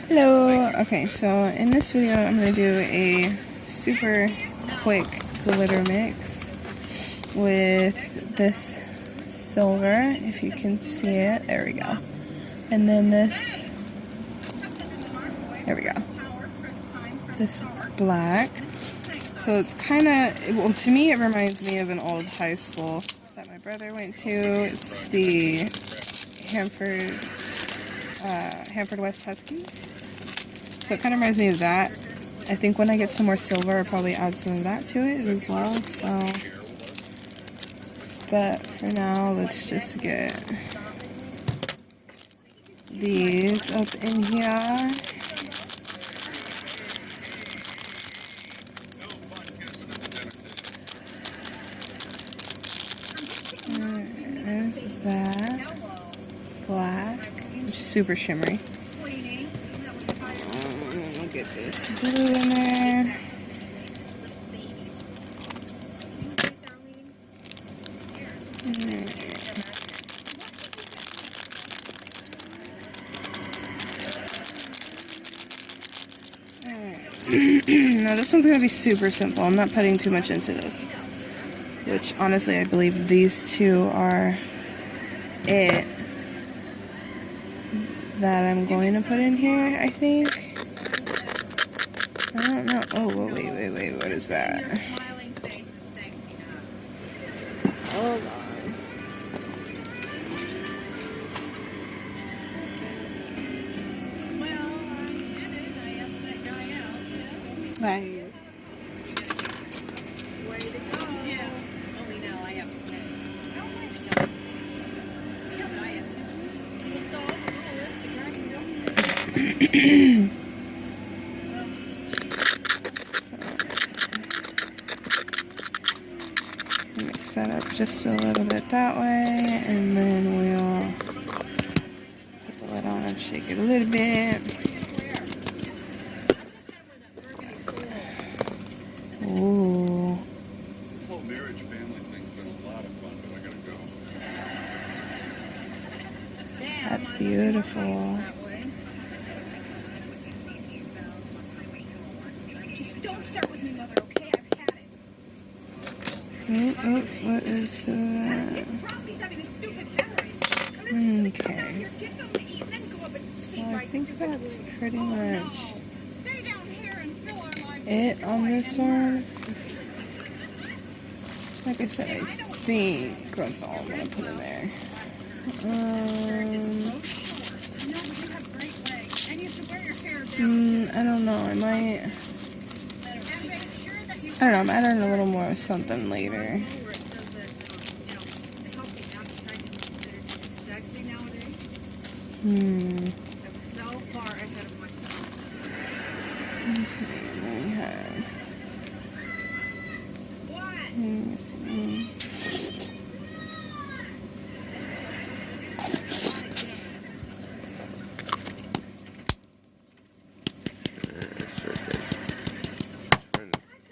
Hello! Okay, so in this video I'm going to do a super quick glitter mix with this silver, if you can see it, there we go, and then this, there we go, this black. So it's kind of, well, to me it reminds me of an old high school that my brother went to. It's the Hanford West Huskies. So it kind of reminds me of that. I think when I get some more silver, I'll probably add some of that to it as well. So, but for now, let's just get these up in here. There's that black, which is super shimmery. We'll get this blue in there. Now this one's going to be super simple. I'm not putting too much into this. Which honestly I believe these two are it that I'm going to put in here, I think. I don't know. Oh, wait, what is that? Hold on. Bye. Mix that up just a little bit that way, and then we'll put the lid on and shake it a little bit. Ooh. This whole marriage family thing's been a lot of fun, but I gotta go. That's beautiful. Just don't start with me, Mother, okay? I've had it. Oh, what is that? Okay. So I think that's pretty much it on this one. Like I said, I think that's all I'm gonna put in there. I don't know. I don't know. I'm adding a little more something later. Okay, then we have. Let me see.